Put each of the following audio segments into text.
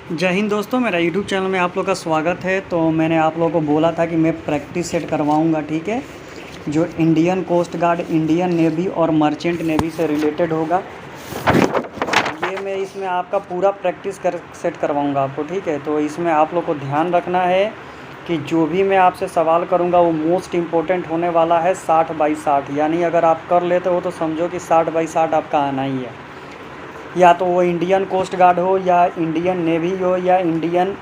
जय हिंद दोस्तों, मेरा यूट्यूब चैनल में आप लोग का स्वागत है। तो मैंने आप लोगों को बोला था कि मैं प्रैक्टिस सेट करवाऊंगा, ठीक है, जो Indian Coast Guard, Indian Navy और मर्चेंट नेवी से रिलेटेड होगा। ये मैं इसमें आपका पूरा प्रैक्टिस कर सेट करवाऊंगा आपको, ठीक है। तो इसमें आप लोग को ध्यान रखना है कि जो भी मैं आपसे सवाल करूंगा वो मोस्ट इम्पोर्टेंट होने वाला है 60 बाई 60। यानी अगर आप कर लेते हो तो समझो कि 60 बाई 60 आपका आना ही है। या तो वो इंडियन कोस्ट गार्ड हो, या इंडियन नेवी हो, या इंडियन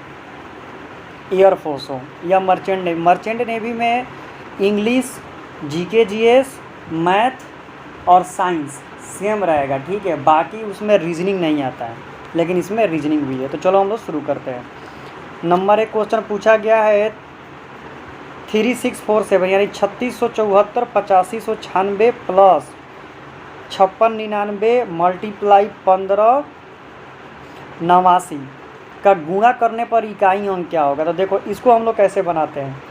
एयरफोर्स हो, या मर्चेंट नेवी। मर्चेंट नेवी में इंग्लिश, जीके, जीएस, मैथ और साइंस सेम रहेगा, ठीक है। बाकी उसमें रीजनिंग नहीं आता है, लेकिन इसमें रीजनिंग भी है। तो चलो हम लोग शुरू करते हैं। नंबर 1 क्वेश्चन पूछा गया है 3647 यानी 3674 8596 प्लस 5699 मल्टीप्लाई 1589 का गुणा करने पर इकाई अंक क्या होगा। तो देखो इसको हम लोग कैसे बनाते हैं।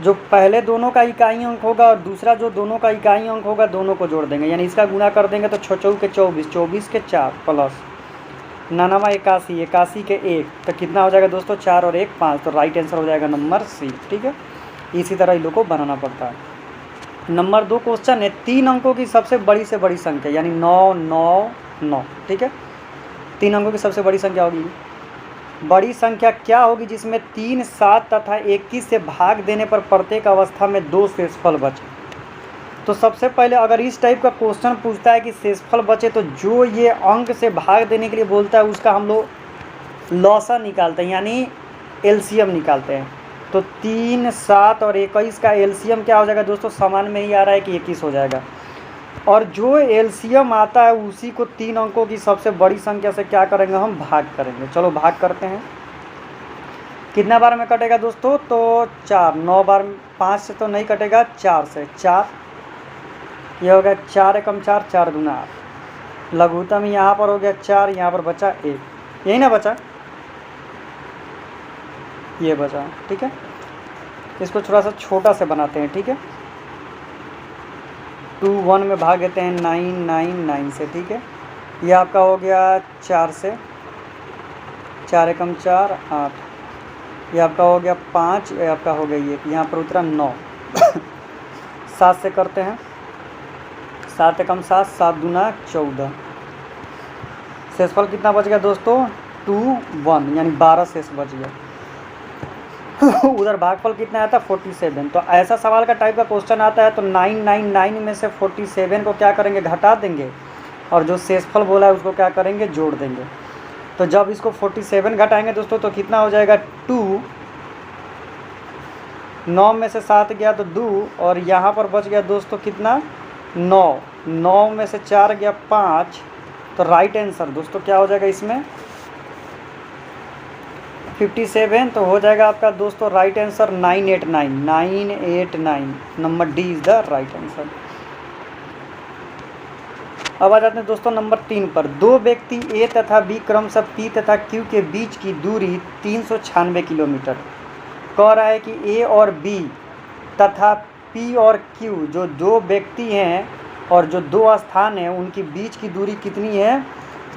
जो पहले दोनों का इकाई अंक होगा और दूसरा जो दोनों का इकाई अंक होगा, दोनों को जोड़ देंगे। यानी इसका गुणा कर देंगे तो 6 चौके 24, 24 के 4 प्लस 99 81, 81 के 1, तो कितना हो जाएगा दोस्तों 4 और 1 5। तो राइट आंसर हो जाएगा नंबर सी, ठीक है। इसी तरह इन लोग को बनाना पड़ता है। नंबर 2 क्वेश्चन है 3 अंकों की सबसे बड़ी से बड़ी संख्या, यानी 999, ठीक है। 3 अंकों की सबसे बड़ी संख्या होगी, बड़ी संख्या क्या होगी जिसमें 3, 7 तथा 21 से भाग देने पर प्रत्येक अवस्था में 2 शेषफल बचे। तो सबसे पहले अगर इस टाइप का क्वेश्चन पूछता है कि शेषफल बचे, तो जो ये अंक से भाग देने के लिए बोलता है उसका हम लोग लॉसा निकालते हैं, यानी एलसीएम निकालते हैं। तो 3, 7 और 21 का एलसीएम क्या हो जाएगा दोस्तों, समान में ही आ रहा है कि 21 हो जाएगा। और जो एलसीएम आता है उसी को 3 अंकों की सबसे बड़ी संख्या से क्या करेंगे, हम भाग करेंगे। चलो भाग करते हैं। कितना बार में कटेगा दोस्तों, तो 4। 9 बार, 5 से तो नहीं कटेगा, 4 से। 4 ये हो गया 4 एकम 4, 4 दूना 8। लघुत्तम यहाँ पर हो गया 4, यहाँ पर बचा 1, यही ना बचा, ये बचा, ठीक है। इसको थोड़ा सा छोटा से बनाते हैं, ठीक है। 2 1 में भाग देते हैं 9 9 9 से, ठीक है। ये आपका हो गया 4 से, 4 एकम 4 8। ये आपका हो गया 5, ये आपका हो गया ये, यहाँ पर उतरा 9। 7 से करते हैं, 7 एकम 7, 7 दूना 14। शेषफल कितना बच गया दोस्तों, 2 1, यानी 12 शेष बच गया। उधर भागफल कितना आता है 47। तो ऐसा सवाल का टाइप का क्वेश्चन आता है तो 999 में से 47 को क्या करेंगे, घटा देंगे, और जो शेषफल बोला है उसको क्या करेंगे, जोड़ देंगे। तो जब इसको 47 घटाएंगे दोस्तों तो कितना हो जाएगा 2। 9 में से 7 गया तो 2, और यहाँ पर बच गया दोस्तों कितना 9। 9 में से 4 गया 5। तो राइट आंसर दोस्तों क्या हो जाएगा इसमें 57। तो हो जाएगा आपका दोस्तों right answer 989, 989। Number D is the right answer. अब आ जाते हैं दोस्तों नंबर 3 पर। 2 व्यक्ति ए तथा बी क्रमशः पी तथा क्यू के बीच की दूरी 396 किलोमीटर। कह रहा है कि ए और बी तथा पी और क्यू जो 2 व्यक्ति हैं और जो 2 स्थान हैं उनकी बीच की दूरी कितनी है।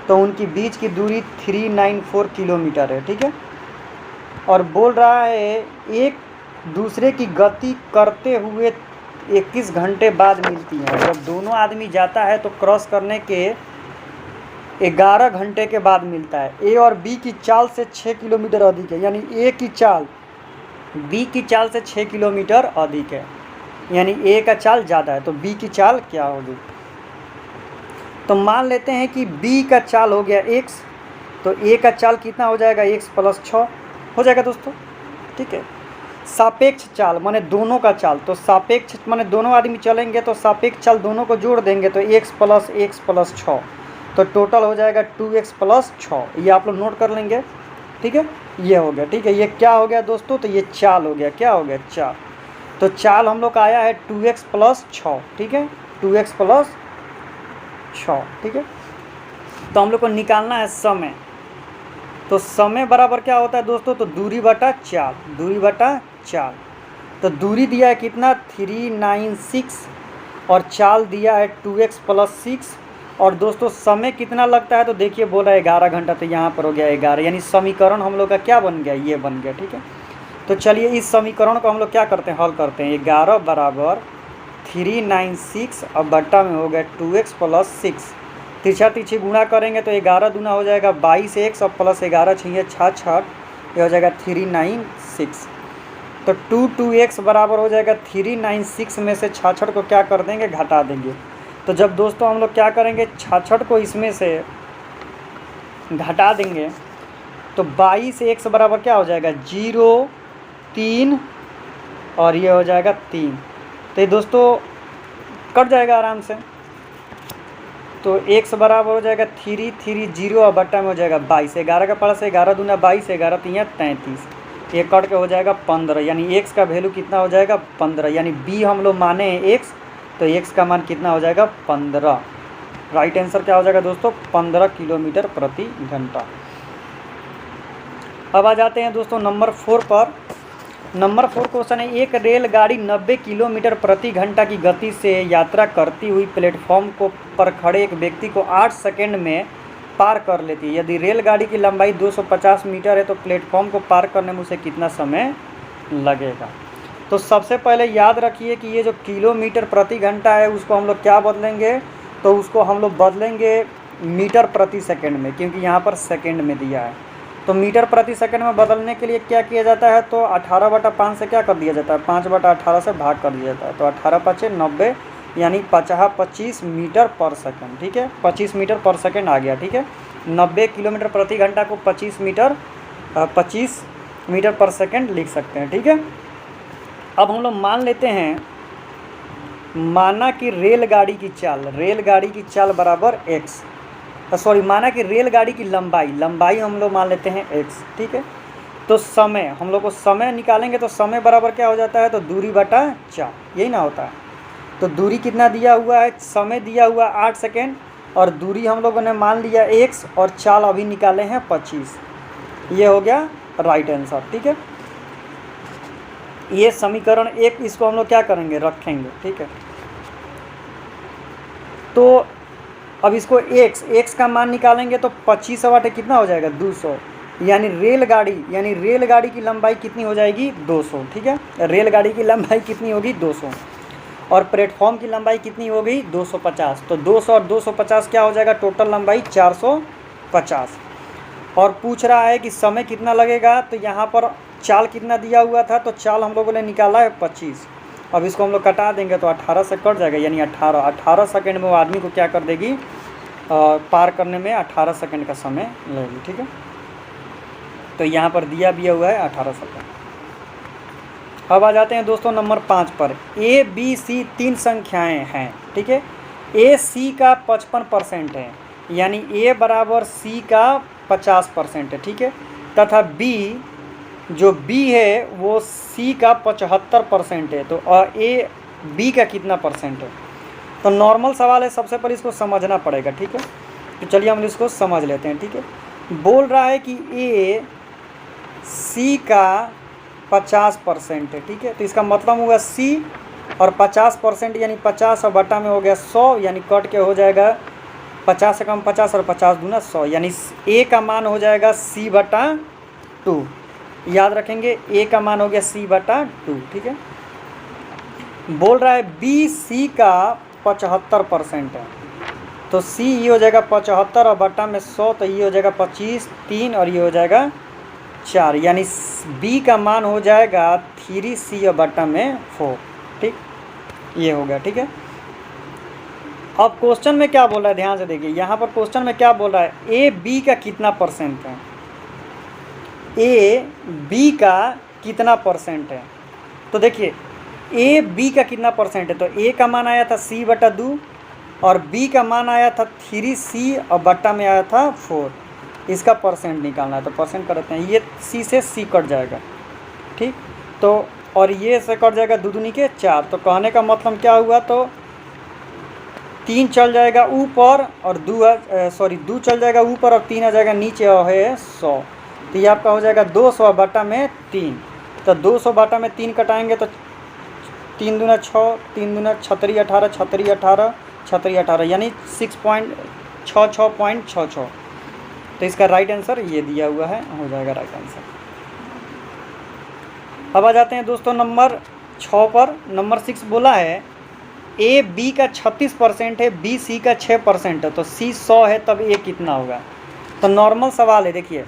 तो उनकी बीच की दूरी 394 किलोमीटर है, ठीक है। और बोल रहा है एक दूसरे की गति करते हुए 21 घंटे बाद मिलती हैं। जब दोनों आदमी जाता है तो क्रॉस करने के 11 घंटे के बाद मिलता है। ए और बी की चाल से 6 किलोमीटर अधिक है, यानी ए की चाल बी की चाल से 6 किलोमीटर अधिक है, यानी ए का चाल ज़्यादा है। तो बी की चाल क्या होगी। तो मान लेते हैं कि बी का चाल हो गया x, तो ए का चाल कितना हो जाएगा x प्लस 6 हो जाएगा दोस्तों, ठीक है। सापेक्ष चाल माने दोनों का चाल, तो सापेक्ष माने दोनों आदमी चलेंगे तो सापेक्ष चाल दोनों को जोड़ देंगे तो x प्लस 6, तो टोटल हो जाएगा 2x प्लस 6। ये आप लोग नोट कर लेंगे, ठीक है। ये हो गया, ठीक है। ये क्या हो गया दोस्तों, तो ये चाल हो गया, क्या हो गया चाल। तो चाल हम लोग का आया है 2x प्लस 6, ठीक है, 2x प्लस 6, ठीक है। तो हम लोग को निकालना है समय। तो समय बराबर क्या होता है दोस्तों, तो दूरी बटा चाल, दूरी बटा चाल। तो दूरी दिया है कितना 396 और चाल दिया है 2x प्लस 6 और दोस्तों समय कितना लगता है, तो देखिए बोल रहा है 11 घंटा, तो यहाँ पर हो गया 11, यानी समीकरण हम लोग का क्या बन गया, ये बन गया। ठीक है, तो चलिए इस समीकरण को हम लोग क्या करते हैं, हल करते हैं। 11 बराबर 396 और बट्टा में हो गया 2x + 6, तिरछा तिरछी गुणा करेंगे तो 11 दूना हो जाएगा 22x और प्लस 11 छिए 66, ये हो जाएगा 396। तो 2x बराबर हो जाएगा 396 में से 66 को क्या कर देंगे, घटा देंगे। तो जब दोस्तों हम लोग क्या करेंगे, 66 को इसमें से घटा देंगे तो 22x बराबर क्या हो जाएगा, 0 3 और ये हो जाएगा 3। तो ये दोस्तों कट जाएगा आराम से। तो x बराबर हो जाएगा 3 3 0 और बट्टा में हो जाएगा 22, 11 का पारा से 11 दूना 22, 11 3 33, ये कट के हो जाएगा 15, यानी x का वैल्यू कितना हो जाएगा, 15, यानी b हम लोग माने हैं x, तो x का मान कितना हो जाएगा, 15। राइट आंसर क्या हो जाएगा दोस्तों, 15 किलोमीटर प्रति घंटा। अब आ जाते हैं दोस्तों नंबर 4 पर। नंबर 4 क्वेश्चन है, एक रेलगाड़ी 90 किलोमीटर प्रति घंटा की गति से यात्रा करती हुई प्लेटफॉर्म को पर खड़े एक व्यक्ति को 8 सेकंड में पार कर लेती है। यदि रेलगाड़ी की लंबाई 250 मीटर है तो प्लेटफॉर्म को पार करने में उसे कितना समय लगेगा। तो सबसे पहले याद रखिए कि ये जो किलोमीटर प्रति घंटा है उसको हम लोग क्या बदलेंगे, तो उसको हम लोग बदलेंगे मीटर प्रति सेकंड में, क्योंकि यहाँ पर सेकंड में दिया है। तो मीटर प्रति सेकंड में बदलने के लिए क्या किया जाता है, तो 18/5 से क्या कर दिया जाता है, 5/18 से भाग कर दिया जाता है। तो 18×5 = 90, यानी 25 मीटर पर सेकंड। ठीक है, 25 मीटर पर सेकंड आ गया। ठीक है, 90 किलोमीटर प्रति घंटा को 25 मीटर पर सेकंड लिख सकते हैं। ठीक है, अब हम लोग मान लेते हैं, माना कि रेलगाड़ी की चाल बराबर x, माना कि रेलगाड़ी की लंबाई हम लोग मान लेते हैं x। ठीक है, तो समय हम लोग को समय निकालेंगे तो समय बराबर क्या हो जाता है, तो दूरी बटा 4, यही ना होता है। तो दूरी कितना दिया हुआ है, समय दिया हुआ 8 सेकेंड और दूरी हम लोगों ने मान लिया x और चाल अभी निकाले हैं 25, ये हो गया राइट आंसर। ठीक है, ये समीकरण 1, इसको हम लोग क्या करेंगे, रखेंगे। ठीक है, तो अब इसको x का मान निकालेंगे तो 25 कितना हो जाएगा, 200, यानी रेलगाड़ी की लंबाई कितनी हो जाएगी, 200। ठीक है, रेलगाड़ी की लंबाई कितनी होगी, 200, और प्लेटफॉर्म की लंबाई कितनी होगी, 250। तो 200 और 250 क्या हो जाएगा, टोटल लंबाई 450। और पूछ रहा है कि समय कितना लगेगा, तो यहाँ पर चाल कितना दिया हुआ था, तो चाल हम लोगों ने निकाला है 25। अब इसको हम लोग कटा देंगे तो 18 से कट जाएगा, यानी 18 सेकंड में वो आदमी को क्या कर देगी, पार करने में 18 सेकंड का समय लगेगी। ठीक है, तो यहाँ पर दिया हुआ है 18 सेकंड। अब आ जाते हैं दोस्तों नंबर 5 पर। A B C 3 संख्याएं हैं। ठीक है, A C का 55% है, यानी A बराबर C का 50% है। ठीक है, तथा B जो B है वो C का 75% है। तो A B का कितना परसेंट है, तो नॉर्मल सवाल है, सबसे पहले इसको समझना पड़ेगा। ठीक है, तो चलिए हम इसको समझ लेते हैं। ठीक है, बोल रहा है कि A C का 50% है। ठीक है, तो इसका मतलब हुआ C और 50%, यानी 50 और बटा में हो गया 100, यानी कट के हो जाएगा 50 से कम 50 और 50 दूना 100, यानी A का मान हो जाएगा C/2। याद रखेंगे, A का मान हो गया C/2। ठीक है, बोल रहा है B C का 75% है, तो C ये हो जाएगा 75 और बटा में 100, तो ये हो जाएगा 25, 3 और ये हो जाएगा 4, यानी B का मान हो जाएगा 3C और बटा में 4। ठीक, ये हो गया। ठीक है, अब क्वेश्चन में क्या बोल रहा है, ध्यान से देखिए, यहाँ पर क्वेश्चन में क्या बोल रहा है, A B का कितना परसेंट है, A B का कितना परसेंट है। तो देखिए A B का कितना परसेंट है, तो A का मान आया था C/2 और B का मान आया था 3C और बट्टा में आया था 4। इसका परसेंट निकालना है, तो परसेंट करते हैं, ये C से C कट जाएगा। ठीक, तो और ये से कट जाएगा 2 दूनी के 4, तो कहने का मतलब क्या हुआ, तो 3 चल जाएगा ऊपर और 2 चल जाएगा ऊपर और 3 आ जाएगा नीचे और है 100, तो ये आपका हो जाएगा 200 बटा में 3। तो 200 बटा में 3 कटाएंगे तो 3 दूना 6, 3 दूना 18, 18 छतरी 18 यानी 6.66। तो इसका राइट आंसर ये दिया हुआ है, हो जाएगा राइट आंसर। अब आ जाते हैं दोस्तों नंबर 6 पर। नंबर 6 बोला है ए बी का 36% है, बी सी का 6% है, तो सी 100 है तब ए कितना होगा। तो नॉर्मल सवाल है। देखिए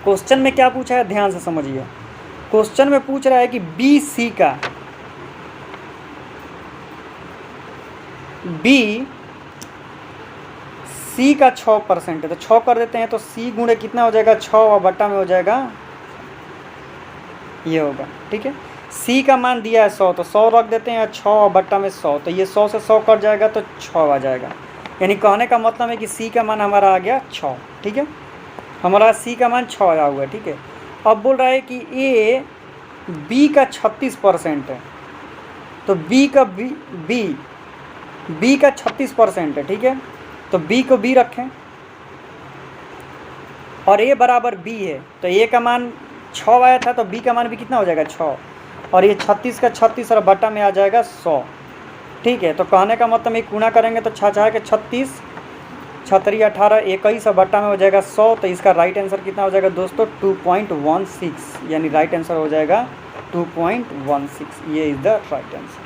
क्वेश्चन में क्या पूछा है, ध्यान से समझिए। क्वेश्चन में पूछ रहा है कि बी सी का, बी सी का 6% है, तो 6 कर देते हैं तो सी गुणे कितना हो जाएगा, 6 और बट्टा में हो जाएगा ये होगा। ठीक है, सी का मान दिया है 100, तो 100 रख देते हैं, 6 और बट्टा में 100, तो ये 100 से 100 कट जाएगा तो 6 आ जाएगा। यानी कहने का मतलब है कि सी का मान हमारा आ गया 6। ठीक है, हमारा सी का मान 6 आया हुआ है। ठीक है, अब बोल रहा है कि ए बी का 36% है, तो बी का 36% है। ठीक है, तो बी को बी रखें और ए बराबर बी है, तो ए का मान 6 आया था, तो बी का मान भी कितना हो जाएगा 6, और ये 36 का 36 और बट्टा में आ जाएगा 100। ठीक है, तो कहने का मतलब एक गुणा करेंगे तो 6 के 36, छतरी 18, 21 और बट्टा में हो जाएगा 100। तो इसका राइट आंसर कितना हो जाएगा दोस्तों, 2.16, यानी राइट आंसर हो जाएगा 2.16। ये इज द राइट आंसर।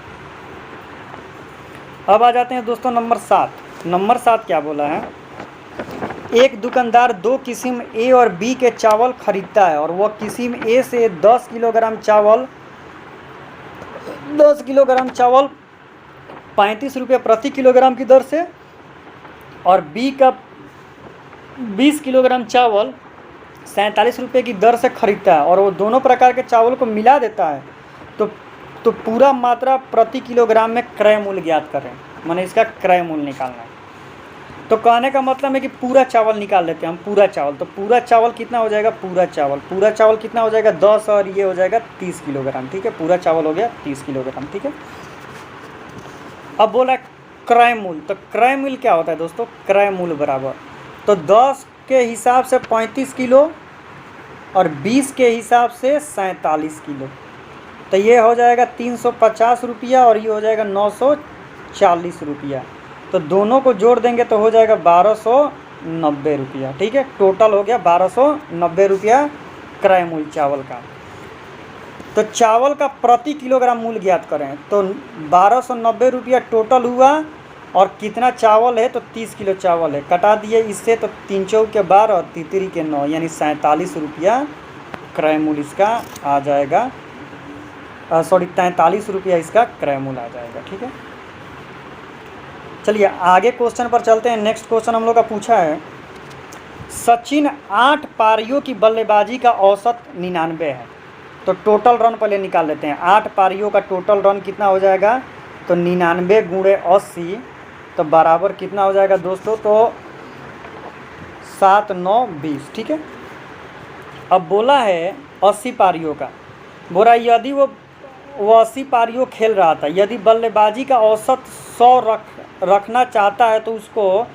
अब आ जाते हैं दोस्तों नंबर 7। नंबर 7 क्या बोला है, एक दुकानदार 2 किस्म ए और बी के चावल खरीदता है, और वह किस्म ए से 10 किलोग्राम चावल 35 रुपये प्रति किलोग्राम की दर से, और बी का 20 किलोग्राम चावल 47 रुपये की दर से खरीदता है, और वो दोनों प्रकार के चावल को मिला देता है, तो पूरा मात्रा प्रति किलोग्राम में क्रय मूल्य ज्ञात करें। माने इसका क्रय मूल्य निकालना है। तो कहने का मतलब है कि पूरा चावल निकाल लेते हैं हम, पूरा चावल। तो पूरा चावल कितना हो जाएगा, पूरा चावल कितना हो जाएगा 10, और ये हो जाएगा 30 किलोग्राम। ठीक है, पूरा चावल हो गया 30 किलोग्राम। ठीक है, अब बोला क्रय मूल्य। तो क्रय मूल्य क्या होता है दोस्तों, क्रय मूल्य बराबर, तो 10 के हिसाब से 35 किलो और 20 के हिसाब से 47 किलो, तो ये हो जाएगा 350 रुपया, और ये हो जाएगा 940 रुपया। तो दोनों को जोड़ देंगे तो हो जाएगा 1290 रुपया। ठीक है, टोटल हो गया 1290 रुपया क्रय मूल्य चावल का। तो चावल का प्रति किलोग्राम मूल्य ज्ञात करें, तो 1290 रुपया टोटल हुआ, और कितना चावल है, तो 30 किलो चावल है, कटा दिए इससे, तो 3 चौक के 12 और तितरी के 9, यानी 47 रुपया क्रय मूल्य इसका आ जाएगा। 43 रुपया इसका क्रय मूल्य आ जाएगा। ठीक है, चलिए आगे क्वेश्चन पर चलते हैं। नेक्स्ट क्वेश्चन हम लोग का पूछा है, सचिन 8 पारियों की बल्लेबाजी का औसत 99 है, तो टोटल रन पहले निकाल लेते हैं। 8 पारियों का टोटल रन कितना हो जाएगा, तो 99 गुणे 80, तो बराबर कितना हो जाएगा दोस्तों, तो 7 9 20। ठीक है, अब बोला है 80 पारियों का, बोला यदि वो 80 पारियों खेल रहा था, यदि बल्लेबाजी का औसत 100 रखना चाहता है, तो उसको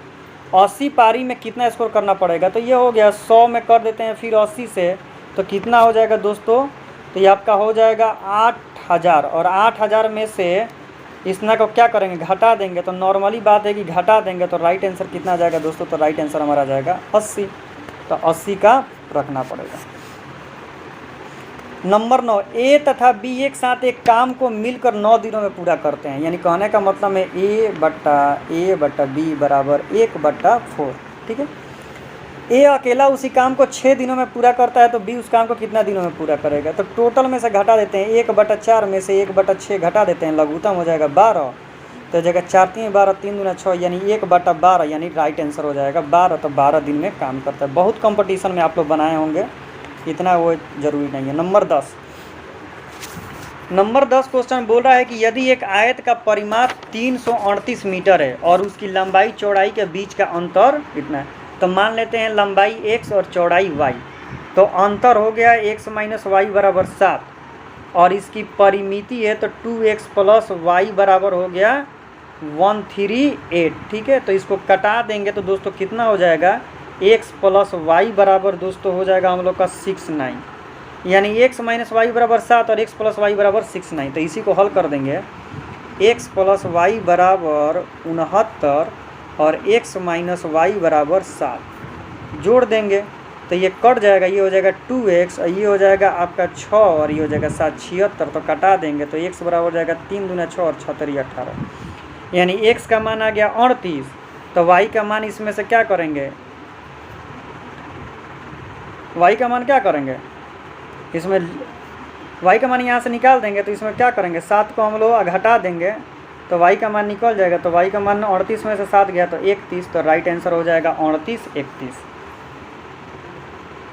80 पारी में कितना स्कोर करना पड़ेगा। तो ये हो गया 100 में कर देते हैं, फिर 80 से, तो कितना हो जाएगा दोस्तों, तो ये आपका हो जाएगा 8000, और 8000 में से इसना को क्या करेंगे, घटा देंगे। तो नॉर्मली बात है कि घटा देंगे, तो राइट आंसर कितना आ जाएगा दोस्तों, तो राइट आंसर हमारा आ जाएगा 80। तो 80 का रखना पड़ेगा। नंबर 9, ए तथा बी एक साथ एक काम को मिलकर 9 दिनों में पूरा करते हैं, यानी कहने का मतलब है ए बट्टा बी बराबर 1/4। ठीक है, ए अकेला उसी काम को 6 दिनों में पूरा करता है, तो बी उस काम को कितना दिनों में पूरा करेगा। तो टोटल में से घटा देते हैं, 1/4 में से 1/6 घटा देते हैं, लघुत्तम हो जाएगा 12, तो जगह 4 3 12 3 दूना 6, यानी 1/12, यानी राइट आंसर हो जाएगा 12। तो 12 दिन में काम करता है। बहुत कंपटीशन में आप लोग बनाए होंगे, इतना वो ज़रूरी नहीं है। नंबर 10 क्वेश्चन बोल रहा है कि यदि एक आयत का परिमाप 338 मीटर है और उसकी लंबाई चौड़ाई के बीच का अंतर कितना है, तो मान लेते हैं लंबाई x और चौड़ाई y, तो अंतर हो गया x - y बराबर 7, और इसकी परिमिति है तो 2x + y बराबर हो गया 138। ठीक है, तो इसको कटा देंगे तो दोस्तों कितना हो जाएगा, x + y बराबर दोस्तों हो जाएगा हम लोग का 69, यानी x - y बराबर 7 और x + y बराबर 69। तो इसी को हल कर देंगे x प्लस वाई बराबर 69 और x माइनस वाई बराबर 7 जोड़ देंगे तो ये कट जाएगा, ये हो जाएगा 2x और ये हो जाएगा आपका 6 और ये हो जाएगा 7 76, तो कटा देंगे तो x बराबर हो जाएगा 3 दूना 6 और 6 3 18, यानी x का मान आ गया 38। तो y का मान इसमें से क्या करेंगे, y का मान क्या करेंगे, इसमें y का मान यहाँ से निकाल देंगे तो इसमें क्या करेंगे 7 को हम लोग घटा देंगे तो y का मान निकल जाएगा। तो y का मान 38 में से 7 गया तो 31, तो राइट आंसर हो जाएगा 38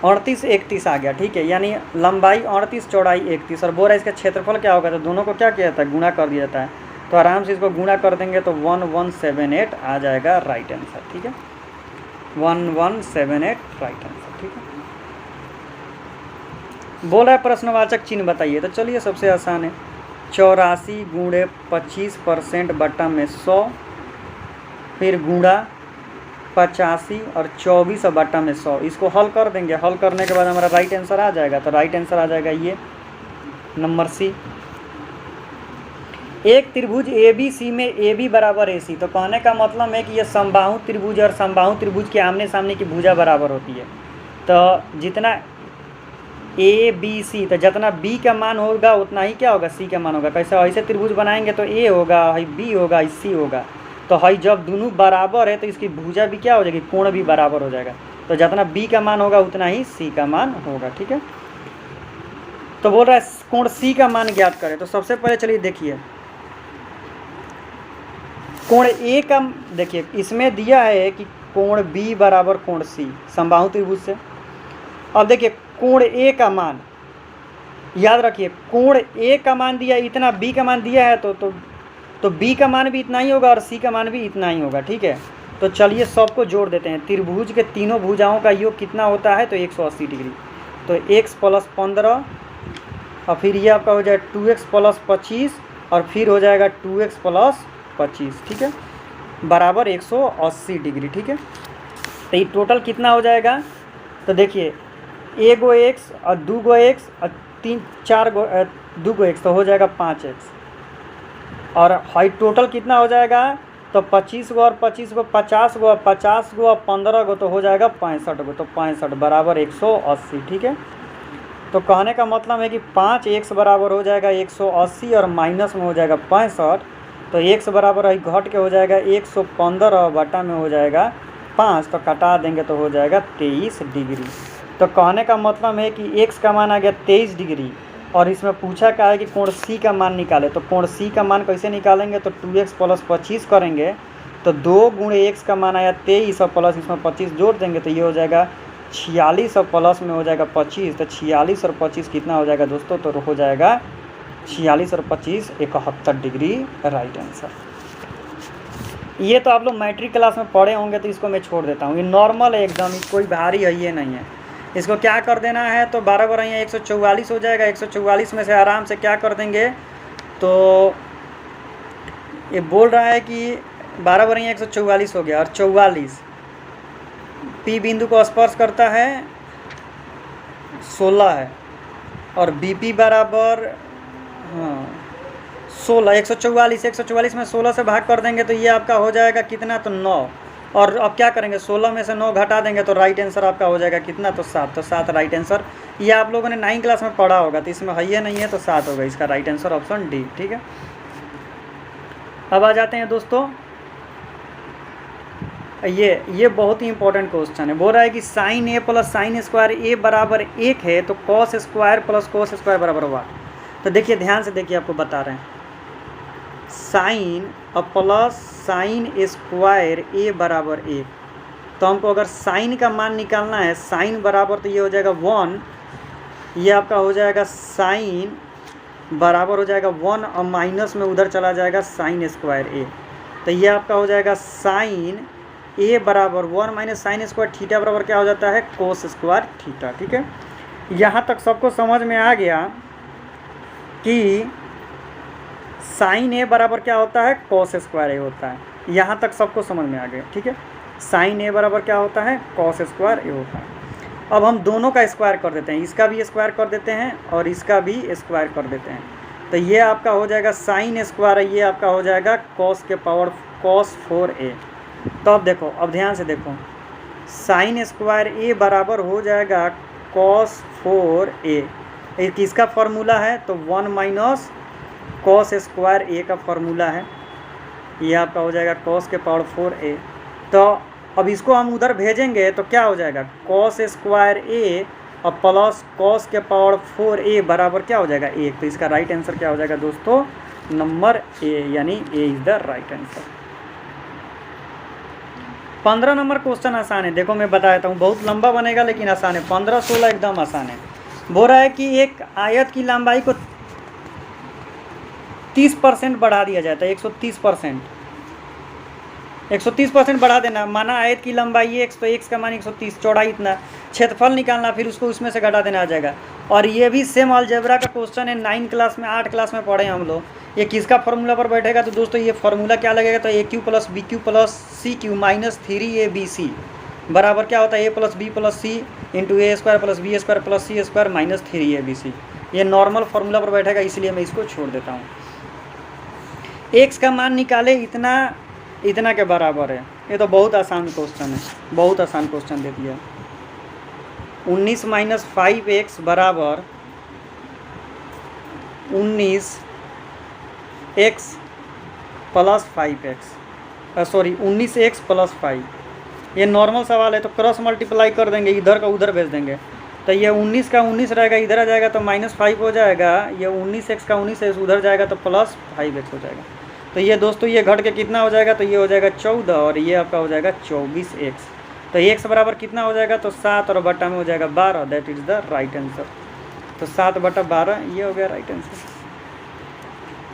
31 आ गया। ठीक है, यानी लंबाई 38 चौड़ाई 31 और बोरा इसका क्षेत्रफल क्या होगा, तो दोनों को क्या किया जाता है, गुणा कर दिया जाता है। तो आराम से इसको गुणा कर देंगे तो 1178 आ जाएगा राइट आंसर। ठीक है, 1178 राइट आंसर। ठीक है, बोल रहा है प्रश्नवाचक चिन्ह बताइए, तो चलिए सबसे आसान है 84 गुणे 25% बट्टा में 100, फिर गुणा 85 और 24 बट्टा में 100, इसको हल कर देंगे। हल करने के बाद हमारा राइट आंसर आ जाएगा। तो राइट आंसर आ जाएगा ये नंबर सी। एक त्रिभुज ए बी सी में ए बी बराबर ए सी, तो कहने का मतलब है कि ये समबाहु त्रिभुज और समबाहु त्रिभुज के आमने सामने की भुजा बराबर होती है। तो जितना ए बी सी, तो जितना बी का मान होगा उतना ही क्या होगा, सी का मान होगा। कैसे, ऐसे त्रिभुज बनाएंगे तो ए होगा, है बी होगा, सी होगा। तो है जब दोनों बराबर है तो इसकी भुजा भी क्या हो जाएगी, कोण भी बराबर हो जाएगा। तो जितना बी का मान होगा उतना ही सी का मान होगा। ठीक है, तो बोल रहा है कोण सी का मान ज्ञात करें। तो सबसे पहले चलिए देखिए कोण ए का, देखिए इसमें दिया है कि कोण बी बराबर कोण सी समबाहु त्रिभुज से। अब देखिए कोण ए का मान, याद रखिए कोण ए का मान दिया इतना, बी का मान दिया है तो बी का मान भी इतना ही होगा और सी का मान भी इतना ही होगा। ठीक है, तो चलिए सबको जोड़ देते हैं। त्रिभुज के तीनों भुजाओं का योग कितना होता है, तो 180 डिग्री। तो x प्लस 15 और फिर ये आपका हो जाएगा 2x प्लस 25 और फिर हो जाएगा 2x प्लस 25। ठीक है, बराबर 180 डिग्री। ठीक है, तो ये टोटल कितना हो जाएगा, तो देखिए ए गो एक्स और 2 गो एक्स और 4 गो 2 गो एक्स, तो हो जाएगा 5x। और हाइट टोटल कितना हो जाएगा, तो 25 गो और 25 गो 50 गो, 50 गो और 15 गो तो हो जाएगा 65 गो। तो 65 बराबर 180। ठीक है, तो कहने का मतलब है कि 5x बराबर हो जाएगा 180 और माइनस में हो जाएगा 65। तो x बराबर है घट के हो जाएगा 115 और बटा में हो जाएगा 5, तो कटा देंगे तो हो जाएगा 23 डिग्री। तो कहने का मतलब है कि x का मान आ गया 23 डिग्री और इसमें पूछा क्या है कि कोण सी का मान निकाले। तो कोण सी का मान कैसे निकालेंगे, तो 2x प्लस 25 करेंगे तो 2 गुणे x का मान आया 23 और प्लस इसमें 25 जोड़ देंगे तो ये हो जाएगा 46 और प्लस में हो जाएगा 25। तो 46 और 25 कितना हो जाएगा दोस्तों, तो हो जाएगा 46 और 25 71 डिग्री राइट आंसर। ये तो आप लोग मैट्रिक क्लास में पढ़े होंगे तो इसको मैं छोड़ देता हूँ, ये नॉर्मल है एकदम, कोई भारी है ये नहीं है। इसको क्या कर देना है, तो 12 बार यहाँ 144 हो जाएगा। 144 में से आराम से क्या कर देंगे, तो ये बोल रहा है कि 12 बार यहाँ 144 हो गया और 44 पी बिंदु को स्पर्श करता है 16 है और बीपी बराबर 16। 144 में 16 से भाग कर देंगे तो ये आपका हो जाएगा कितना, तो 9। और अब क्या करेंगे, 16 में से 9 घटा देंगे तो राइट आंसर आपका हो जाएगा कितना, तो 7। तो 7 राइट आंसर। ये आप लोगों ने 9 क्लास में पढ़ा होगा तो इसमें है ये नहीं है तो 7 होगा इसका राइट आंसर, ऑप्शन डी। ठीक है, अब आ जाते हैं दोस्तों, ये बहुत ही इंपॉर्टेंट क्वेश्चन है। बोल रहा है कि साइन ए प्लस साइन स्क्वायर ए बराबर 1 है तो cos square plus cos square बराबर 1। तो देखिए ध्यान से देखिए, आपको बता रहे हैं साइन और प्लस साइन स्क्वायर ए बराबर 1। तो हमको अगर साइन का मान निकालना है, साइन बराबर तो ये हो जाएगा 1, ये आपका हो जाएगा साइन बराबर हो जाएगा 1 और माइनस में उधर चला जाएगा साइन स्क्वायर ए। तो ये आपका हो जाएगा साइन ए बराबर 1 माइनस साइन स्क्वायर थीटा बराबर क्या हो जाता है, कोस स्क्वायर थीटा। ठीक है, यहाँ तक सबको समझ में आ गया कि साइन ए बराबर क्या होता है, कॉस स्क्वायर ए होता है। यहाँ तक सबको समझ में आ गया। ठीक है, साइन ए बराबर क्या होता है, कॉस स्क्वायर ए होता है। अब हम दोनों का स्क्वायर कर देते हैं, इसका भी स्क्वायर कर देते हैं और इसका भी स्क्वायर कर देते हैं। तो ये आपका हो जाएगा साइन स्क्वायर, ये आपका हो जाएगा कॉस के पावर कॉस 4a। तो अब देखो, अब ध्यान से देखो, साइन स्क्वायर ए बराबर हो जाएगा कॉस 4a। ये किसका फॉर्मूला है? तो 1 माइनस कॉस स्क्वायर ए का फॉर्मूला है। ये आपका हो जाएगा कॉस के पावर 4a। तो अब इसको हम उधर भेजेंगे तो क्या हो जाएगा? कॉस स्क्वायर ए और प्लस कॉस के पावर 4a बराबर क्या हो जाएगा? 1। तो इसका राइट आंसर क्या हो जाएगा दोस्तों? नंबर ए, यानी A is the right answer. 15 number question आसान है। देखो मैं बता देता हूँ, बहुत लंबा बनेगा लेकिन आसान है। 15, 16 एकदम आसान है। बोल रहा है कि एक आयत की लंबाई को 30% बढ़ा दिया जाता है। 130%, 130% बढ़ा देना। माना आयत की लंबाई x, तो x का मान 130, चौड़ाई इतना, क्षेत्रफल निकालना, फिर उसको उसमें से घटा देना आ जाएगा। और ये भी सेम अलजेब्रा का क्वेश्चन है, 9 क्लास में 8 क्लास में पढ़े हम लोग। ये किसका फॉर्मूला पर बैठेगा? तो दोस्तों ये फार्मूला क्या लगेगा? तो A cube plus B cube plus C cube minus 3abc बराबर क्या होता है? A plus B plus C into A square plus B square plus C square minus 3abc। ये नॉर्मल फार्मूला पर बैठेगा, इसलिए मैं इसको छोड़ देता हूँ। एक्स का मान निकाले, इतना इतना के बराबर है। ये तो बहुत आसान क्वेश्चन है, बहुत आसान क्वेश्चन दे दिया। 19 माइनस 5x बराबर 19x plus 5x, sorry 19x plus 5। ये नॉर्मल सवाल है, तो क्रॉस मल्टीप्लाई कर देंगे, इधर का उधर भेज देंगे। तो ये 19 का 19 रहेगा, इधर आ जाएगा तो माइनस 5 हो जाएगा। ये 19x का 19 है, उधर जाएगा तो प्लस 5x हो जाएगा। तो ये दोस्तों ये घट के कितना हो जाएगा? तो ये हो जाएगा 14 और ये आपका हो जाएगा 24x। तो x बराबर कितना हो जाएगा? तो 7 और बटा में हो जाएगा 12। That is the right answer. तो 7 बटा 12 ये हो गया राइट आंसर।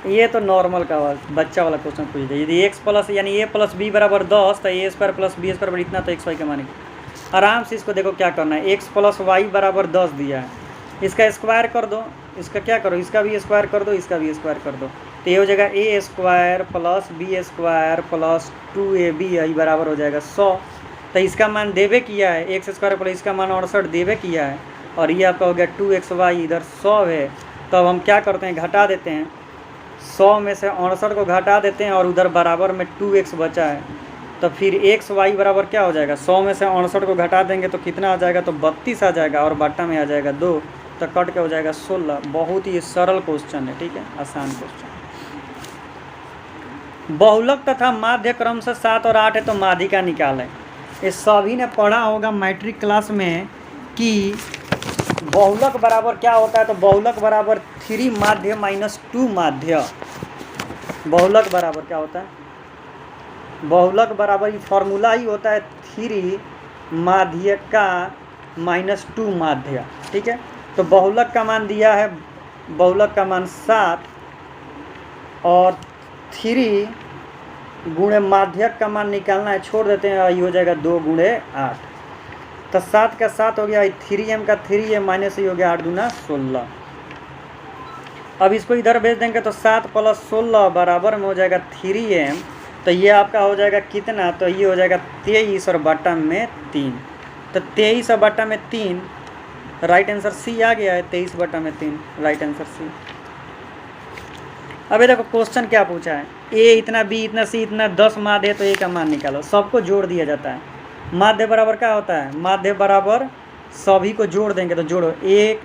ये तो नॉर्मल का बच्चा वाला क्वेश्चन पूछ दिया। यदि x प्लस यानी a प्लस बी बराबर 10, तो ए स्क्वायर प्लस बी स्क्वायर इतना, तो एक्स वाई के मानेंगे। आराम से इसको देखो क्या करना है। x प्लस वाई बराबर 10 दिया है, इसका स्क्वायर कर दो, इसका क्या करो? इसका भी स्क्वायर कर दो, इसका भी स्क्वायर कर दो। तो ये हो जाएगा A square plus B square plus 2ab बराबर हो जाएगा 100। तो इसका मान देवे किया है, एक्स स्क्वायर प्लस इसका मान 68 देवे किया है, और ये आपका हो गया 2xy, इधर 100 है। तो अब हम क्या करते हैं? घटा देते हैं। 100 में से 68 को घटा देते हैं और उधर बराबर में 2x बचा है। तो फिर xy बराबर क्या हो जाएगा? 100 में से 68 को घटा देंगे तो कितना आ जाएगा? तो 32 आ जाएगा, और बट्टा में आ जाएगा 2, तो कट के हो जाएगा 16। बहुत ही सरल क्वेश्चन है, ठीक है, आसान क्वेश्चन। बहुलक तथा माध्य क्रम से 7 और 8 है, तो माध्यिका निकालें। ये सभी ने पढ़ा होगा मैट्रिक क्लास में कि बहुलक बराबर क्या होता है? तो बहुलक बराबर 3 माध्य माइनस 2 माध्य। बहुलक बराबर क्या होता है? बहुलक बराबर ये फॉर्मूला ही होता है 3 माध्यिका माइनस 2 माध्य, ठीक है। तो बहुलक का मान दिया है, बहुलक का मान 7 और 3 गुणे माध्यक का मान निकालना है, छोड़ देते हैं, ये हो जाएगा 2 गुणे 8। तो 7 का 7 हो गया, 3m का 3m माइनस ये हो गया 8 दूना 16। अब इसको इधर भेज देंगे तो 7 प्लस 16 बराबर में हो जाएगा 3m। तो ये आपका हो जाएगा कितना? तो ये हो जाएगा 23 और बट्टा में 3। तो 23 और बट्टा में 3, राइट आंसर सी आ गया है। 23 बट्टा में 3 राइट आंसर सी। अबे देखो क्वेश्चन क्या पूछा है, ए इतना, बी इतना, सी इतना, 10 माध्य है, तो ए का मान निकालो। सबको जोड़ दिया जाता है। माध्य बराबर क्या होता है? माध्य बराबर सभी को जोड़ देंगे, तो जोड़ो 1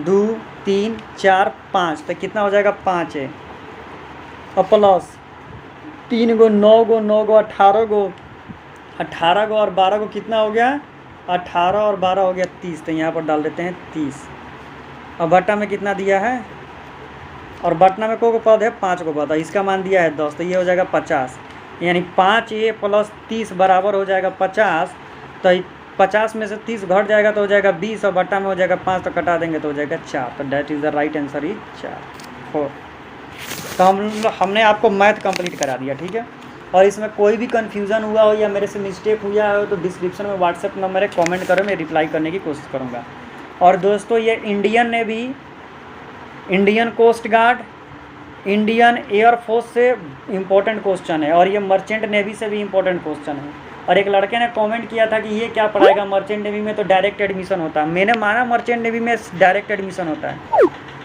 2 3 4 5, तो कितना हो जाएगा? 5 है, और प्लस 3 गो 9 गो 9 गो 18 गो 18 गो और 12 गो कितना हो गया? 18 और 12 हो गया 30। तो यहाँ पर डाल देते हैं 30। और बट्टा में कितना दिया है? और बटना में को पद है? 5 को पद है। इसका मान दिया है 10, तो ये हो जाएगा 50। यानी 5a प्लस 30 बराबर हो जाएगा 50। तो 50 में से 30 घट जाएगा तो हो जाएगा 20, और बट्टा में हो जाएगा 5, तो कटा देंगे तो हो जाएगा 4। तो that is the right answer is 4। तो हमने आपको मैथ कंप्लीट करा दिया, ठीक है। और इसमें कोई भी कन्फ्यूज़न हुआ हो या मेरे से मिस्टेक हुआ हो तो डिस्क्रिप्शन में व्हाट्सएप नंबर है, कमेंट करो, मैं रिप्लाई करने की कोशिश करूँगा। और दोस्तों ये Indian Navy, Indian Coast Guard, Indian Air Force से इम्पोर्टेंट क्वेश्चन है, और ये मर्चेंट नेवी से भी इम्पोर्टेंट क्वेश्चन है। और एक लड़के ने कमेंट किया था कि ये क्या पढ़ाएगा, मर्चेंट नेवी में तो डायरेक्ट एडमिशन होता है। मैंने माना मर्चेंट नेवी में डायरेक्ट एडमिशन होता है,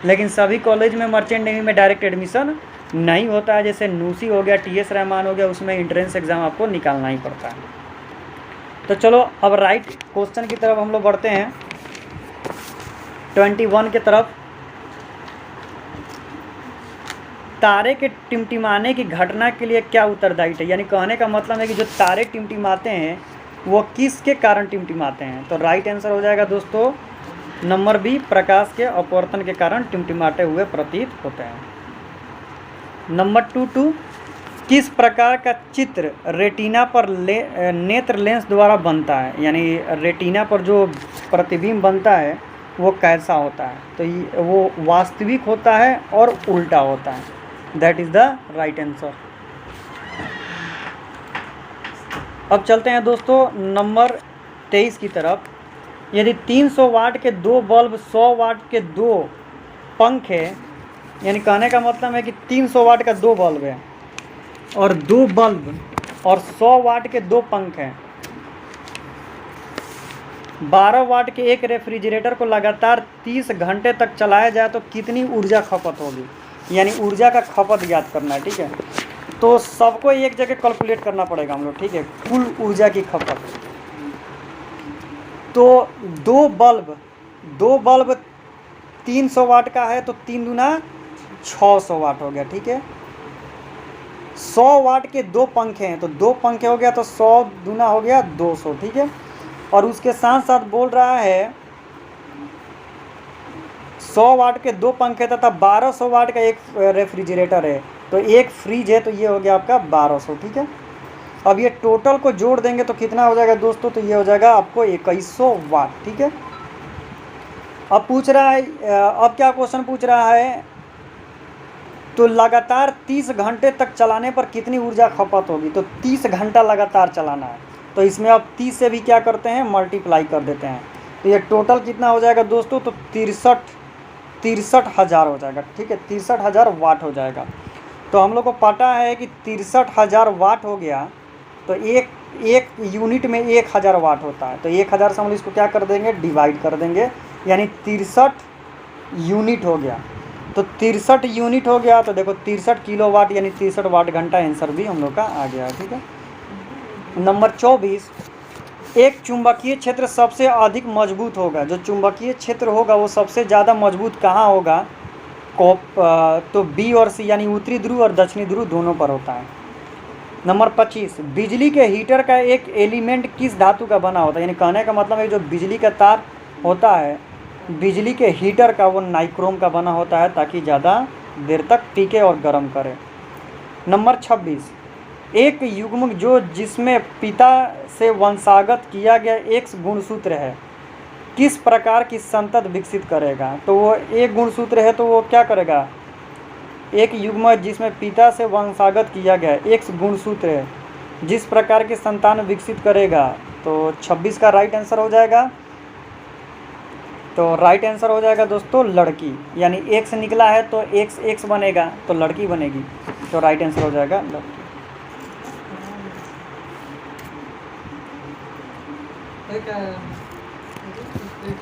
लेकिन सभी कॉलेज में मर्चेंट नेवी में डायरेक्ट एडमिशन नहीं होता है। जैसे नूसी हो गया, TS रहमान हो गया, उसमें एंट्रेंस एग्ज़ाम आपको निकालना ही पड़ता है। तो चलो अब राइट क्वेश्चन की तरफ हम लोग बढ़ते हैं, 21 की तरफ। तारे के टिमटिमाने की घटना के लिए क्या उत्तरदायी है? यानी कहने का मतलब है कि जो तारे टिमटिमाते हैं वो किसके कारण टिमटिमाते हैं? तो राइट आंसर हो जाएगा दोस्तों नंबर बी, प्रकाश के अपवर्तन के कारण टिमटिमाते हुए प्रतीत होते हैं। नंबर 2 किस प्रकार का चित्र रेटिना पर नेत्र लेंस द्वारा बनता है? यानी रेटिना पर जो प्रतिबिंब बनता है वो कैसा होता है? तो वो वास्तविक होता है और उल्टा होता है। That is the right answer. अब चलते हैं दोस्तों नंबर 23 की तरफ। यदि 300 वाट के 2 बल्ब 100 वाट के 2 पंखे, यानी कहने का मतलब है कि 300 वाट का 2 बल्ब है और 2 बल्ब और 100 वाट के 2 पंखे हैं, 12 वाट के एक रेफ्रिजरेटर को लगातार 30 घंटे तक चलाया जाए तो कितनी ऊर्जा खपत होगी? यानी ऊर्जा का खपत ज्ञात करना है, ठीक है। तो सबको एक जगह कैलकुलेट करना पड़ेगा हम लोग, ठीक है, कुल ऊर्जा की खपत। तो 2 बल्ब 300 वाट का है तो 3 दूना 600 वाट हो गया, ठीक है। 100 वाट के 2 पंखे हैं तो 2 पंखे हो गया तो 100 दूना हो गया 200, ठीक है। और उसके साथ साथ बोल रहा है 100 वाट के 2 पंखे तथा 1200 वाट का एक रेफ्रिजरेटर है, तो एक फ्रिज है, तो ये हो गया आपका 1200, ठीक है। अब ये टोटल को जोड़ देंगे तो कितना हो जाएगा दोस्तों? तो ये हो जाएगा आपको 2100 वाट, ठीक है। अब पूछ रहा है, अब क्या क्वेश्चन पूछ रहा है? तो लगातार 30 घंटे तक चलाने पर कितनी ऊर्जा खपत होगी? तो 30 घंटा लगातार चलाना है, तो इसमें अब 30 से भी क्या करते हैं, मल्टीप्लाई कर देते हैं। तो ये टोटल कितना हो जाएगा दोस्तों? तो 63,000 हो जाएगा, ठीक है, 63,000 वाट हो जाएगा। तो हम लोग को पता है कि 63,000 वाट हो गया तो एक यूनिट में 1000 वाट होता है, तो 1000 से हम लोग इसको क्या कर देंगे, डिवाइड कर देंगे, यानी 63 यूनिट हो गया। तो 63 यूनिट हो गया तो देखो 63 किलोवाट यानी 63 वाट घंटा, आंसर भी हम लोग का आ गया, ठीक है। नंबर 24, एक चुंबकीय क्षेत्र सबसे अधिक मजबूत होगा। जो चुंबकीय क्षेत्र होगा वो सबसे ज़्यादा मजबूत कहाँ होगा? तो बी और सी, यानी उत्तरी ध्रुव और दक्षिणी ध्रुव दोनों पर होता है। नंबर 25, बिजली के हीटर का एक एलिमेंट किस धातु का बना होता है? यानी कहने का मतलब है जो बिजली का तार होता है, बिजली के हीटर का वो नाइक्रोम का बना होता है ताकि ज़्यादा देर तक टिके और गर्म करे। नंबर 26, एक युग्म जो जिसमें पिता से वंशागत किया गया एक गुणसूत्र है किस प्रकार की संतति विकसित करेगा? तो वो एक गुणसूत्र है तो वो क्या करेगा? एक युग्म जिसमें पिता से वंशागत किया गया एक गुणसूत्र है जिस प्रकार की संतान विकसित करेगा, तो 26 का राइट आंसर हो जाएगा। तो राइट आंसर हो जाएगा दोस्तों लड़की, यानी एक से निकला है तो एक्स बनेगा तो लड़की बनेगी, तो राइट आंसर हो जाएगा लड़की।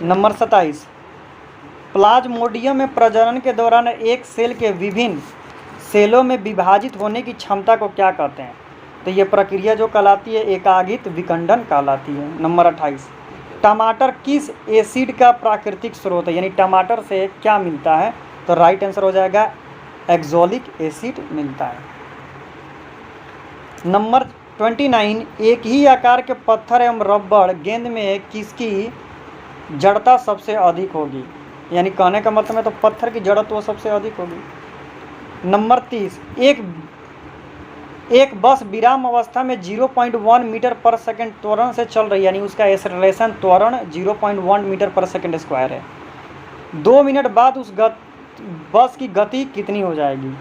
नंबर 27, प्लाज्मोडियम में प्रजनन के दौरान एक सेल के विभिन्न सेलों में विभाजित होने की क्षमता को क्या कहते हैं? तो ये प्रक्रिया जो कहलाती है एकागित विखंडन कहलाती है। नंबर 28, टमाटर किस एसिड का प्राकृतिक स्रोत है? यानी टमाटर से क्या मिलता है? तो राइट आंसर हो जाएगा एक्जोलिक एसिड मिलता है। नंबर 29, एक ही आकार के पत्थर एवं रबड़ गेंद में किसकी जड़ता सबसे अधिक होगी? यानी कहने का मतलब है तो पत्थर की जड़त्व सबसे अधिक होगी। नंबर 30, एक बस विराम अवस्था में 0.1 मीटर पर सेकंड त्वरण से चल रही है, यानी उसका एक्सेलरेशन त्वरण 0.1 मीटर पर सेकंड स्क्वायर है। 2 मिनट बाद उस बस की गति कितनी हो जाएगी?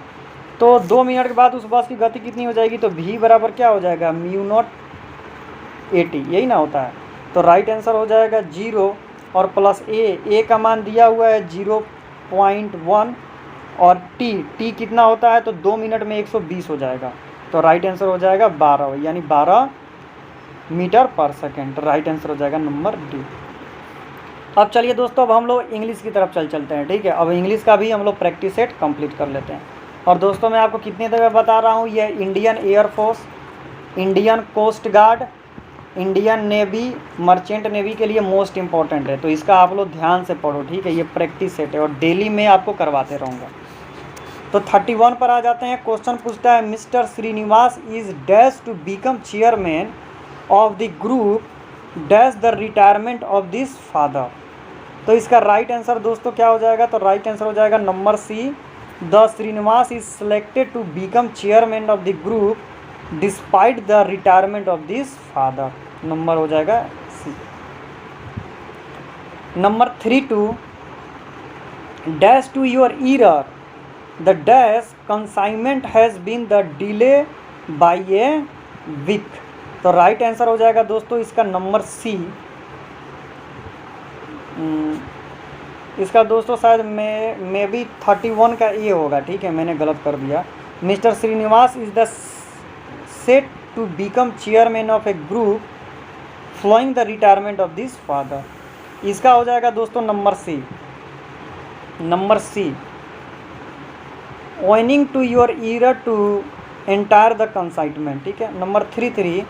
तो 2 मिनट के बाद उस बस की गति कितनी हो जाएगी? तो v बराबर क्या हो जाएगा, μ0/80, यही ना होता है। तो राइट आंसर हो जाएगा 0 और प्लस a का मान दिया हुआ है 0.1 और t कितना होता है? तो 2 मिनट में 120 हो जाएगा, तो राइट आंसर हो जाएगा 12, यानी 12 मीटर पर सेकेंड। राइट आंसर हो जाएगा नंबर डी। अब चलिए दोस्तों, अब हम लोग इंग्लिश की तरफ चलते हैं, ठीक है। अब इंग्लिश का भी हम लोग प्रैक्टिस सेट कंप्लीट कर लेते हैं। और दोस्तों मैं आपको कितनी दफ़ा बता रहा हूँ, ये Indian Air Force, Indian Coast Guard, Indian Navy, merchant navy के लिए मोस्ट इंपॉर्टेंट है, तो इसका आप लोग ध्यान से पढ़ो, ठीक है। ये प्रैक्टिस सेट है और डेली में आपको करवाते रहूँगा। तो 31 पर आ जाते हैं। क्वेश्चन पूछता है, mister Srinivas is dash to become chairman of the group dash the retirement of this father. तो इसका राइट आंसर दोस्तों क्या हो जाएगा, तो राइट आंसर हो जाएगा number C, the Srinivas is selected to become chairman of the group despite the retirement of this father. Number हो जाएगा सी। Number 32, dash to your error the dash consignment has been the delay by a week. तो right answer हो जाएगा दोस्तों इसका number C. इसका दोस्तों शायद मे भी 31 का ए होगा, ठीक है, मैंने गलत कर दिया। Mister Srinivas is the set to become chairman of a group flowing the retirement of this father. इसका हो जाएगा दोस्तों number C, number C. Owing to your error to entire the consignment, ठीक है। Number 33,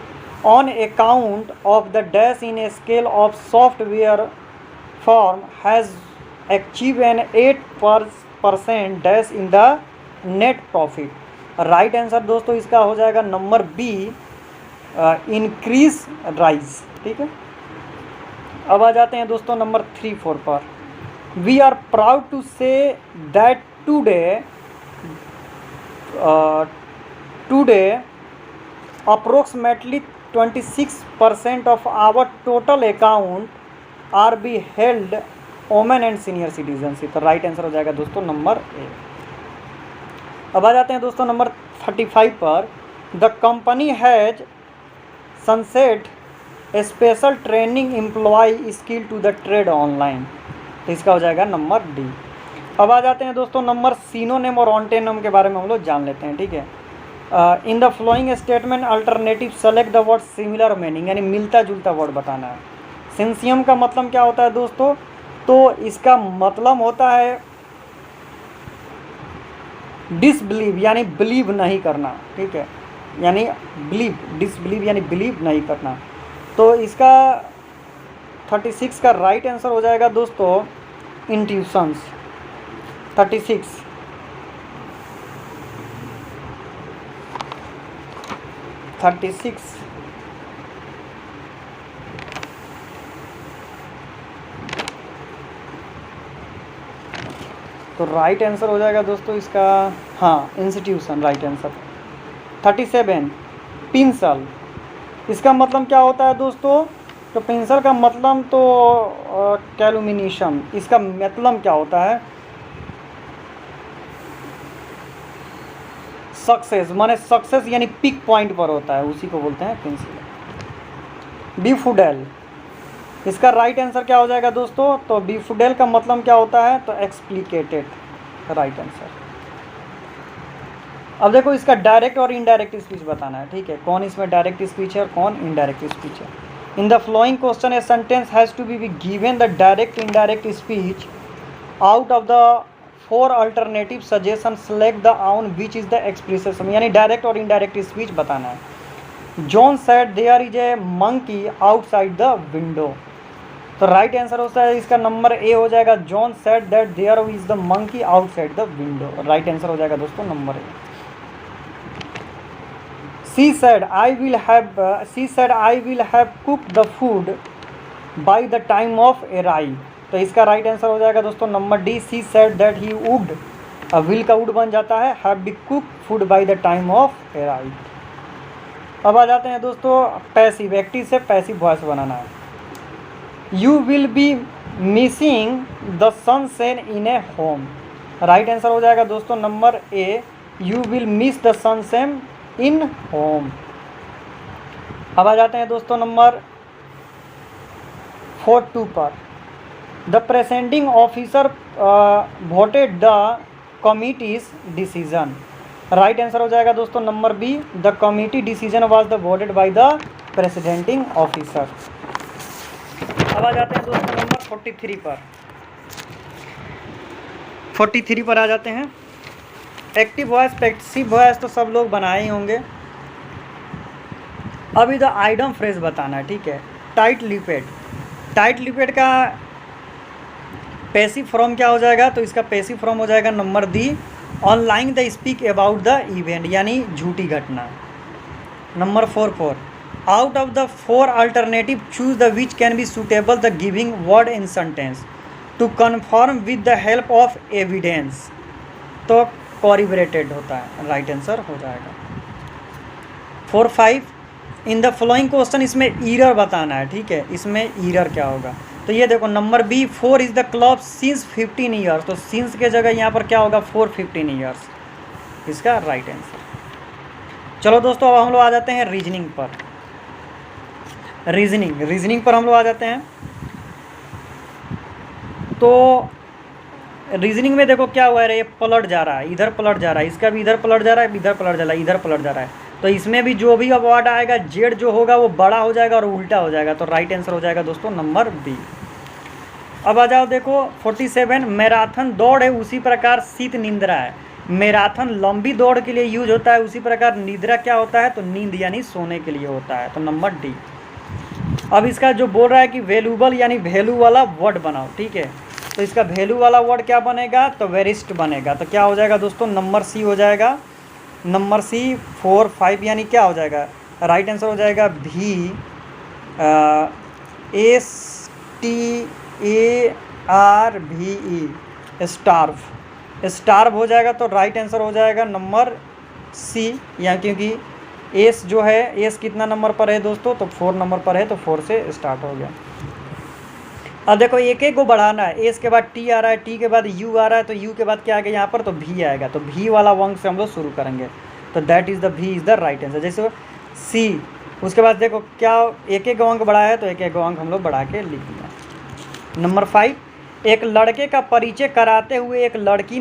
on account of the dash in a scale of software form has achieve an 8% dash in the net profit. Right answer दोस्तों इसका हो जाएगा number B, increase rise, ठीक है। अब आ जाते हैं दोस्तों नंबर 3-4 पर। We are proud to say that today approximately 26% of our total account are be held women and senior citizens। तो राइट आंसर हो जाएगा दोस्तों नंबर ए। अब आ जाते हैं दोस्तों नंबर 35 पर। The company has sunset special training employ skill to the trade online. तो इसका हो जाएगा नंबर डी। अब आ जाते हैं दोस्तों नंबर सिनोनिम और ऑन्टेनिम के बारे में हम लोग जान लेते हैं, ठीक है। In the following statement alternative select the word similar meaning, यानी मिलता जुलता वर्ड बताना है। सिंसियम का मतलब क्या होता है दोस्तों, तो इसका मतलब होता है डिसबिलीव, यानी बिलीव नहीं करना, ठीक है, यानी बिलीव, डिसबिलीव यानी बिलीव नहीं करना। तो इसका 36 का राइट आंसर हो जाएगा दोस्तों इंट्यूशंस। 36 तो राइट आंसर हो जाएगा दोस्तों इसका, हाँ, इंस्टीट्यूशन राइट आंसर। 37 पिंसल, इसका मतलब क्या होता है दोस्तों, तो पिंसल का मतलब तो कैलुमिनेशन, इसका मतलब क्या होता है, सक्सेस, माने सक्सेस यानी पिक पॉइंट पर होता है, उसी को बोलते हैं पेंसिल। बीफुडेल, इसका राइट आंसर क्या हो जाएगा दोस्तों, तो बीफुडेल का मतलब क्या होता है, तो एक्सप्लिकेटेड, राइट आंसर। अब देखो इसका डायरेक्ट और इनडायरेक्ट स्पीच बताना है, ठीक है, कौन इसमें डायरेक्ट स्पीच है और कौन इनडायरेक्ट स्पीच है। In the following question a sentence has to be given the direct indirect speech out of the 4 alternative suggestion, select the one which is the expression, यानी डायरेक्ट और indirect speech बताना है। John said there is a monkey outside the window. तो right answer होता है इसका number A हो जाएगा, John said that there is the monkey outside the window. Right answer हो जाएगा दोस्तों number A. She said I will have cook the food by the time of arrive. तो इसका राइट आंसर हो जाएगा दोस्तों number D, she said that he would, will का would बन जाता है, have be cook food by the time of arrive. अब आ जाते हैं दोस्तों पैसिव, एक्टिव से पैसिव वॉइस बनाना है। You will be missing the sunshine in a home. Right answer हो जाएगा दोस्तों number A, you will miss the sunshine in home. अब आ जाते हैं दोस्तों नंबर 42 पर। The presiding officer voted the committee's decision. Right answer हो जाएगा दोस्तों number B, the committee decision was the voted by the presidenting officer. अब अब आ जाते हैं दोस्तों नंबर 43 पर। 43 पर आ जाते हैं। एक्टिव वॉइस, पैसिव वॉइस तो सब लोग बनाए ही होंगे। अभी तो आइटम फ्रेज बताना है, ठीक है। टाइट लिपेड, टाइट लिपेड का पैसिव फॉर्म क्या हो जाएगा? तो इसका पैसिव फॉर्म हो जाएगा number D, online the speak about the event, यानी झूठी घटना। Number 4, out of the 4 alternative choose the which can be suitable the giving word in sentence to confirm with the help of evidence. तो corroborated होता है, right answer हो जाएगा। 4-5 in the following question, इसमें error बताना है, ठीक है। इसमें ईरर क्या होगा? तो ये देखो number B, 4 is the club since 15 years, तो सिंस के जगह यहाँ पर क्या होगा? 4 15 ईयर्स, इसका राइट आंसर। चलो दोस्तों अब हम लोग आ जाते हैं रीजनिंग पर। रीजनिंग पर हम लोग आ जाते हैं। तो रीजनिंग में देखो क्या हुआ है, ये पलट जा रहा है, इधर पलट जा रहा है, इसका भी इधर पलट जा रहा है, इधर पलट जा रहा है, इधर पलट जा रहा है। तो इसमें भी जो भी अब वर्ड आएगा, जेड जो होगा वो बड़ा हो जाएगा और उल्टा हो जाएगा, तो राइट आंसर हो जाएगा दोस्तों नंबर बी। अब आ जाओ देखो 47, मैराथन दौड़ है उसी प्रकार शीत निंद्रा है। मैराथन लंबी दौड़ के लिए यूज होता है, उसी प्रकार निद्रा क्या होता है? तो नींद यानी सोने के लिए होता है, तो नंबर डी। अब इसका जो बोल रहा है कि वैल्यूबल यानी वैल्यू वाला वर्ड बनाओ, ठीक है। तो इसका वैल्यू वाला वर्ड क्या बनेगा? तो वेरिस्ट बनेगा, तो क्या हो जाएगा दोस्तों? नंबर सी हो जाएगा। नंबर सी 4-5 यानी क्या हो जाएगा? राइट आंसर हो जाएगा भी, STARVE, स्टार्व। स्टार्व हो जाएगा, तो राइट आंसर हो जाएगा नंबर सी, या क्योंकि एस जो है, एस कितना नंबर पर है दोस्तों? तो 4 नंबर पर है, तो 4 से स्टार्ट हो गया। अब देखो एक एक को बढ़ाना है, एस के बाद टी आ रहा है, टी के बाद यू आ रहा है, तो यू के बाद क्या आएगा यहाँ पर? तो भी आएगा, तो भी वाला अंक से हम लोग शुरू करेंगे, तो दैट इज़ द भी इज़ द राइट आंसर। जैसे सी, उसके बाद देखो क्या एक एक अंक बढ़ाया है, तो एक एक अंक हम लोग बढ़ा के लिख दिया। नंबर 5, एक लड़के का परिचय कराते हुए एक लड़की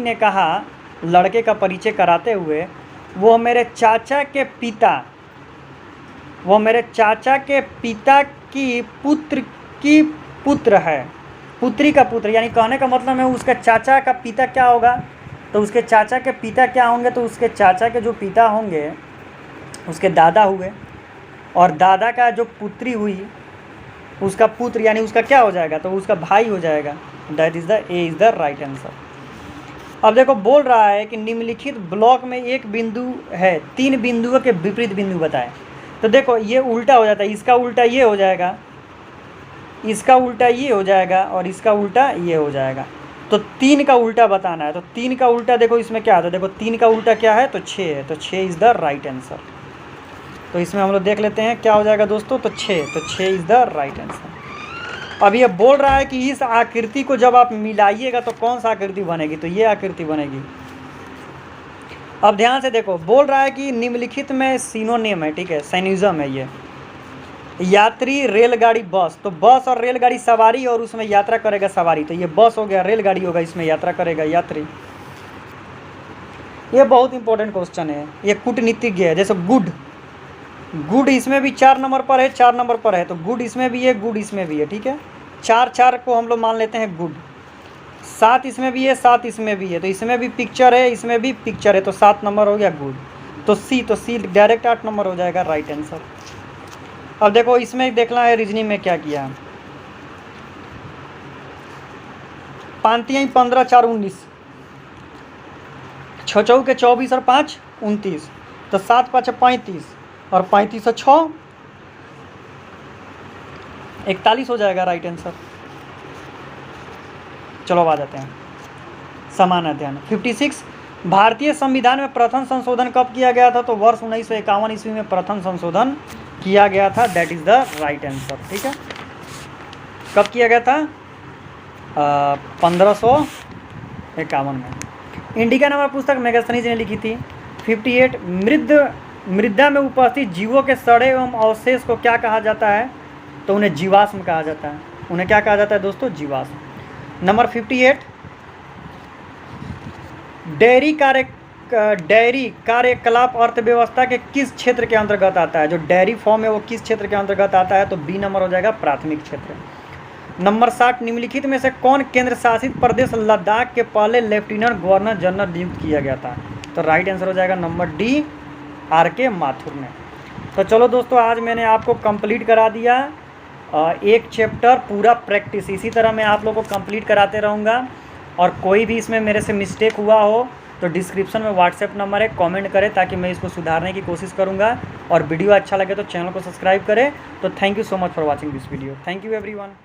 ने कहा, लड़के का परिचय कराते हुए, वो मेरे चाचा के पिता की पुत्र है, पुत्री का पुत्र, यानी कहने का मतलब है उसका चाचा का पिता क्या होगा? तो उसके चाचा के पिता क्या होंगे? तो उसके चाचा के जो पिता होंगे उसके दादा हुए, और दादा का जो पुत्री हुई उसका पुत्र यानी उसका क्या हो जाएगा? तो उसका भाई हो जाएगा, that is the A is the right answer. अब देखो बोल रहा है कि निम्नलिखित ब्लॉक में एक बिंदु है, 3 बिंदुओं के विपरीत बिंदु बताएं। तो देखो ये उल्टा हो जाता है, इसका उल्टा ये हो जाएगा, इसका उल्टा ये हो जाएगा, और इसका उल्टा ये हो जाएगा। तो 3 का उल्टा बताना है, तो 3 का उल्टा देखो इसमें क्या आता है? देखो 3 का उल्टा क्या है? तो 6 है, तो 6 इज़ द राइट आंसर। तो इसमें हम लोग देख लेते हैं क्या हो जाएगा दोस्तों, तो 6, तो 6 इज़ द राइट आंसर। अब ये बोल रहा है कि इस आकृति को जब आप मिलाइएगा तो कौन सा आकृति बनेगी? तो ये आकृति बनेगी। अब ध्यान से देखो, बोल रहा है कि निम्नलिखित में सिनोनिम है, ठीक है, सिनोनिम है ये। यात्री, रेलगाड़ी, बस, तो बस और रेलगाड़ी सवारी और उसमें यात्रा करेगा सवारी, तो ये बस हो गया, रेलगाड़ी होगा, इसमें यात्रा करेगा यात्री। ये बहुत इंपॉर्टेंट क्वेश्चन है, ये कूटनीतिज्ञ है। जैसे गुड इसमें भी 4 नंबर पर है, 4 नंबर पर है, तो गुड इसमें भी है, गुड इसमें भी है, ठीक है। 4 को हम लोग मान लेते हैं गुड। 7 इसमें भी है, 7 इसमें भी है, तो इसमें भी पिक्चर है, इसमें भी पिक्चर है, तो 7 नंबर हो गया गुड। तो सी डायरेक्ट 8 नंबर हो जाएगा राइट आंसर। अब देखो इसमें देखना है रीजनिंग में क्या किया है। 5 15 4 19, 6 चौके 24 और 5 29, तो 7 5 35 और 35 और 6 41 हो जाएगा राइट आंसर। चलो अब आ जाते हैं समान अध्ययन। 56, भारतीय संविधान में प्रथम संशोधन कब किया गया था? तो वर्ष 1951 ईस्वी में प्रथम संशोधन किया गया था, that is the right answer, ठीक है। कब किया गया था? 1551 में। इंडिका नामक पुस्तक मेगास्थनीज ने लिखी थी। 58, मृदा में उपस्थित जीवों के सड़े एवं अवशेष को क्या कहा जाता है? तो उन्हें जीवाश्म कहा जाता है। उन्हें क्या कहा जाता है दोस्तों? जीवाश्म। नंबर 58, डेयरी कार्यकलाप अर्थव्यवस्था के किस क्षेत्र के अंतर्गत आता है? जो डेयरी फॉर्म है वो किस क्षेत्र के अंतर्गत आता है? तो बी नंबर हो जाएगा प्राथमिक क्षेत्र। नंबर 60, निम्नलिखित में से कौन केंद्र शासित प्रदेश लद्दाख के पहले लेफ्टिनेंट गवर्नर जनरल नियुक्त किया गया था? तो राइट आंसर हो जाएगा नंबर डी, आर.के. माथुर ने। तो चलो दोस्तों, आज मैंने आपको कंप्लीट करा दिया एक चैप्टर पूरा प्रैक्टिस। इसी तरह मैं आप लोगों को कंप्लीट कराते रहूँगा, और कोई भी इसमें मेरे से मिस्टेक हुआ हो तो डिस्क्रिप्शन में व्हाट्सएप नंबर है, कमेंट करें ताकि मैं इसको सुधारने की कोशिश करूँगा। और वीडियो अच्छा लगे तो चैनल को सब्सक्राइब करें। तो thank you so much for watching this video. Thank you everyone.